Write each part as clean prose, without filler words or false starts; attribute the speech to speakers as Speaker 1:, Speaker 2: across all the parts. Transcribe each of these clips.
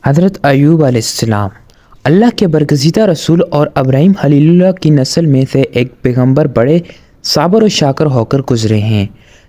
Speaker 1: حضرت ایوب علیہ السلام اللہ کے برگزیدہ رسول اور ابراہیم خلیل اللہ کی نسل میں سے ایک پیغمبر بڑے صابر و شاکر ہو کر گزرے ہیں،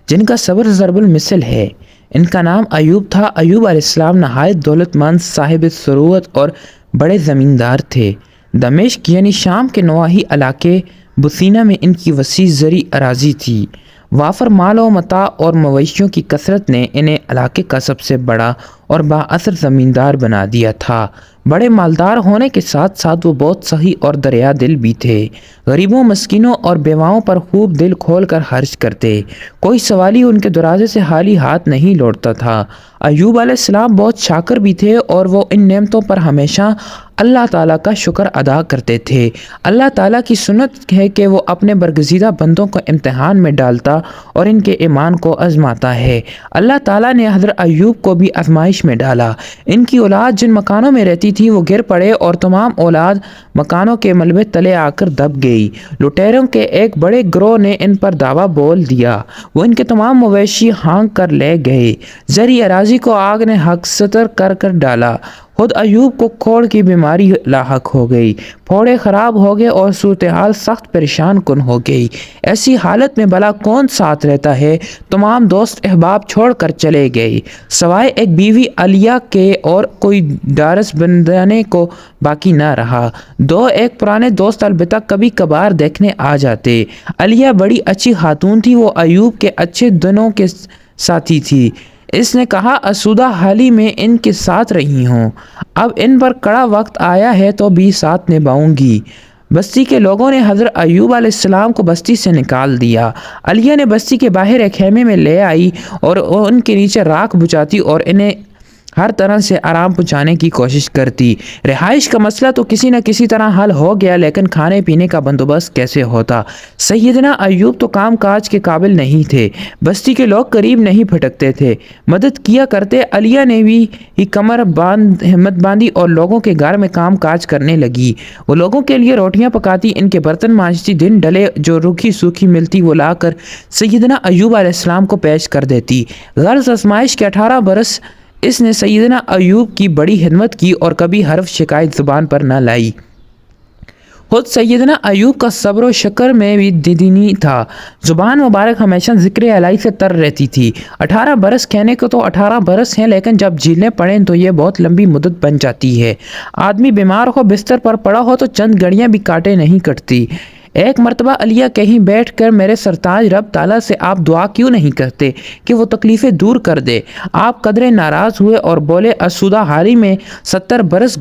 Speaker 1: جن کا صبر ضرب المثل ہے۔ ان کا نام ایوب تھا۔ ایوب علیہ السلام نہایت دولت مند، صاحب ثروت اور بڑے زمیندار تھے۔ دمشق یعنی شام کے نواحی علاقے بسینا میں ان کی وسیع زرعی اراضی تھی۔ وافر مال و متاع اور مویشیوں کی کثرت نے انہیں علاقے کا سب سے بڑا اور بااثر زمیندار بنا دیا تھا۔ بڑے مالدار ہونے کے ساتھ ساتھ وہ بہت سخی اور دریا دل بھی تھے۔ غریبوں، مسکینوں اور بیواؤں پر خوب دل کھول کر خرچ کرتے۔ کوئی سوالی ان کے دروازے سے خالی ہاتھ نہیں لوٹتا تھا۔ ایوب علیہ السلام بہت شاکر بھی تھے اور وہ ان نعمتوں پر ہمیشہ اللہ تعالیٰ کا شکر ادا کرتے تھے۔ اللہ تعالیٰ کی سنت ہے کہ وہ اپنے برگزیدہ بندوں کو امتحان میں ڈالتا اور ان کے ایمان کو آزماتا ہے۔ اللہ تعالیٰ نے حضرت ایوب کو بھی آزمائش میں ڈالا۔ ان کی اولاد جن مکانوں میں رہتی تھی وہ گر پڑے اور تمام اولاد مکانوں کے ملبے تلے آ کر دب گئی۔ لٹیروں کے ایک بڑے گروہ نے ان پر دعویٰ بول دیا۔ وہ ان کے تمام مویشی ہانک کر لے گئے۔ زرعی اراضی کو آگ نے حقستر کر ڈالا۔ خود ایوب کو کوڑ کی بیماری لاحق ہو گئی۔ پھوڑے خراب ہو گئے اور صورتحال سخت پریشان کن ہو گئی۔ ایسی حالت میں بھلا کون ساتھ رہتا ہے؟ تمام دوست احباب چھوڑ کر چلے گئے، سوائے ایک بیوی علیہ کے، اور کوئی ڈارس بندانے کو باقی نہ رہا۔ دو ایک پرانے دوست البتہ کبھی کبھار دیکھنے آ جاتے۔ علیہ بڑی اچھی خاتون تھی، وہ ایوب کے اچھے دنوں کے ساتھی تھی۔ اس نے کہا آسودہ حالی میں ان کے ساتھ رہی ہوں، اب ان پر کڑا وقت آیا ہے تو بھی ساتھ نبھاؤں گی۔ بستی کے لوگوں نے حضرت ایوب علیہ السلام کو بستی سے نکال دیا۔ علیہ نے بستی کے باہر ایک خیمے میں لے آئی اور ان کے نیچے راکھ بجھاتی اور انہیں ہر طرح سے آرام پہنچانے کی کوشش کرتی۔ رہائش کا مسئلہ تو کسی نہ کسی طرح حل ہو گیا، لیکن کھانے پینے کا بندوبست کیسے ہوتا؟ سیدنا ایوب تو کام کاج کے قابل نہیں تھے، بستی کے لوگ قریب نہیں پھٹکتے تھے، مدد کیا کرتے۔ علیہ نے بھی کمر ہمت باندھی اور لوگوں کے گھر میں کام کاج کرنے لگی۔ وہ لوگوں کے لیے روٹیاں پکاتی، ان کے برتن مانجتی، دن ڈلے جو روکھی سوکھی ملتی وہ لا کر سیدنا ایوب علیہ السلام کو پیش کر دیتی۔ غرض آزمائش کے 18 برس اس نے سیدنا ایوب کی بڑی خدمت کی اور کبھی حرف شکایت زبان پر نہ لائی۔ خود سیدنا ایوب کا صبر و شکر میں بھی دینی تھا۔ زبان مبارک ہمیشہ ذکر الہی سے تر رہتی تھی۔ 18 برس کہنے کو تو 18 برس ہیں، لیکن جب جھیلنے پڑیں تو یہ بہت لمبی مدت بن جاتی ہے۔ آدمی بیمار ہو، بستر پر پڑا ہو تو چند گھڑیاں بھی کاٹے نہیں کٹتی۔ ایک مرتبہ علیہ کہیں بیٹھ کر میرے سرتاج رب تعالیٰ سے آپ دعا کیوں نہیں کرتے کہ وہ تکلیفیں دور کر دے؟ آپ قدرے ناراض ہوئے اور بولے آسودہ حالی میں 70 برس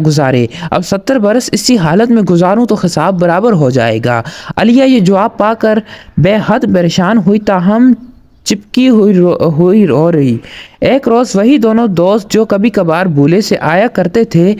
Speaker 1: گزارے، اب 70 برس اسی حالت میں گزاروں تو حساب برابر ہو جائے گا۔ علیہ یہ جواب پا کر بے حد پریشان ہوئی، تاہم چپکی ہوئی رو رہی۔ ایک روز وہی دونوں دوست جو کبھی کبھار بھولے سے آیا کرتے تھے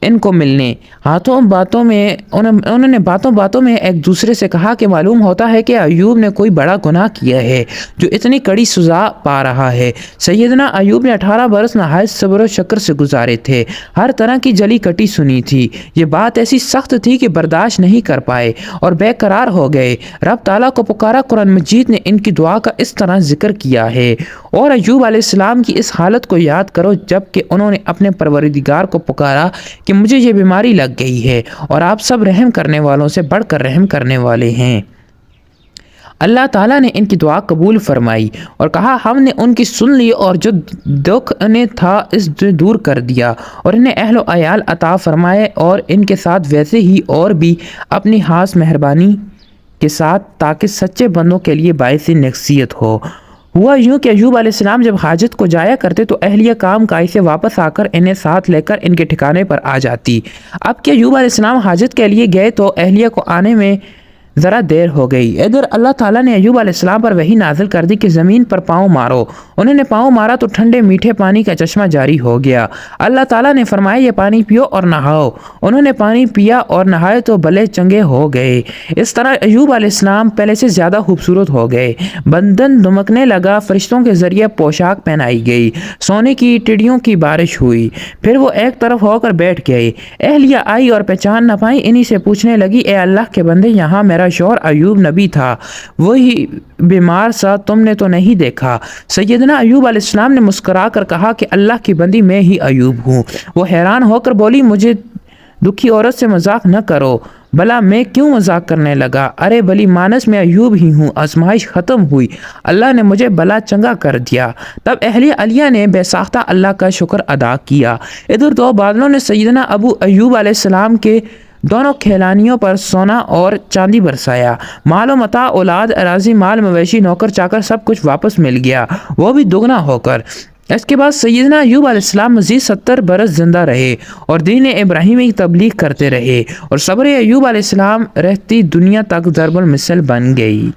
Speaker 1: ان کو ملنے، انہوں نے باتوں باتوں میں ایک دوسرے سے کہا کہ معلوم ہوتا ہے کہ ایوب نے کوئی بڑا گناہ کیا ہے جو اتنی کڑی سزا پا رہا ہے۔ سیدنا ایوب نے 18 برس نہایت صبر و شکر سے گزارے تھے، ہر طرح کی جلی کٹی سنی تھی۔ یہ بات ایسی سخت تھی کہ برداشت نہیں کر پائے اور بے قرار ہو گئے۔ رب تعالیٰ کو پکارا۔ قرآن مجید نے ان کی دعا کا اس طرح ذکر کیا ہے، اور ایوب علیہ السلام کی اس حالت کو یاد کرو جب کہ انہوں نے اپنے پروردگار کو پکارا کہ مجھے یہ بیماری لگ گئی ہے، اور آپ سب رحم کرنے والوں سے بڑھ کر رحم کرنے والے ہیں۔ اللہ تعالیٰ نے ان کی دعا قبول فرمائی اور کہا ہم نے ان کی سن لی اور جو دکھ انہیں تھا اس سے دور کر دیا، اور انہیں اہل و عیال عطا فرمائے، اور ان کے ساتھ ویسے ہی اور بھی اپنی خاص مہربانی کے ساتھ، تاکہ سچے بندوں کے لیے باعث نصیحت ہو۔ ہوا یوں کہ ایوب علیہ السلام جب حاجت کو جایا کرتے تو اہلیہ کام کاج سے واپس آ کر انہیں ساتھ لے کر ان کے ٹھکانے پر آ جاتی۔ اب کہ ایوب علیہ السلام حاجت کے لیے گئے تو اہلیہ کو آنے میں ذرا دیر ہو گئی۔ ادھر اللہ تعالیٰ نے ایوب علیہ السلام پر وحی نازل کر دی کہ زمین پر پاؤں مارو۔ انہوں نے پاؤں مارا تو ٹھنڈے میٹھے پانی کا چشمہ جاری ہو گیا۔ اللہ تعالیٰ نے فرمایا یہ پانی پیو اور نہاؤ۔ انہوں نے پانی پیا اور نہائے تو بلے چنگے ہو گئے۔ اس طرح ایوب علیہ السلام پہلے سے زیادہ خوبصورت ہو گئے، بدن دمکنے لگا، فرشتوں کے ذریعے پوشاک پہنائی گئی، سونے کی ٹڑیوں کی بارش ہوئی، پھر وہ ایک طرف ہو کر بیٹھ گئے۔ اہلیہ آئی اور پہچان نہ پائی، انہی سے پوچھنے لگی اے اللہ کے بندے، یہاں میرا میرا شوہر ایوب نبی تھا، وہی بیمار سا تم نے تو نہیں دیکھا؟ سیدنا ایوب علیہ السلام نے مسکرا کر کہا کہ اللہ کی بندی میں ہی ایوب ہوں۔ وہ حیران ہو کر بولی مجھے دکھی عورت سے مذاق نہ کرو۔ بھلا میں کیوں مذاق کرنے لگا؟ ارے بلی مانس میں ایوب ہی ہوں، آزمائش ختم ہوئی، اللہ نے مجھے بلا چنگا کر دیا۔ تب اہلیہ علیہ نے بے ساختہ اللہ کا شکر ادا کیا۔ ادھر دو بادلوں نے سیدنا ابو ایوب علیہ السلام کے دونوں کھیلانیوں پر سونا اور چاندی برسایا۔ مال و متاع، اولاد، اراضی، مال مویشی، نوکر چاکر، سب کچھ واپس مل گیا، وہ بھی دگنا ہو کر۔ اس کے بعد سیدنا ایوب علیہ السلام مزید 70 برس زندہ رہے اور دین ابراہیمی کی تبلیغ کرتے رہے، اور صبر ایوب علیہ السلام رہتی دنیا تک ضرب المثل بن گئی۔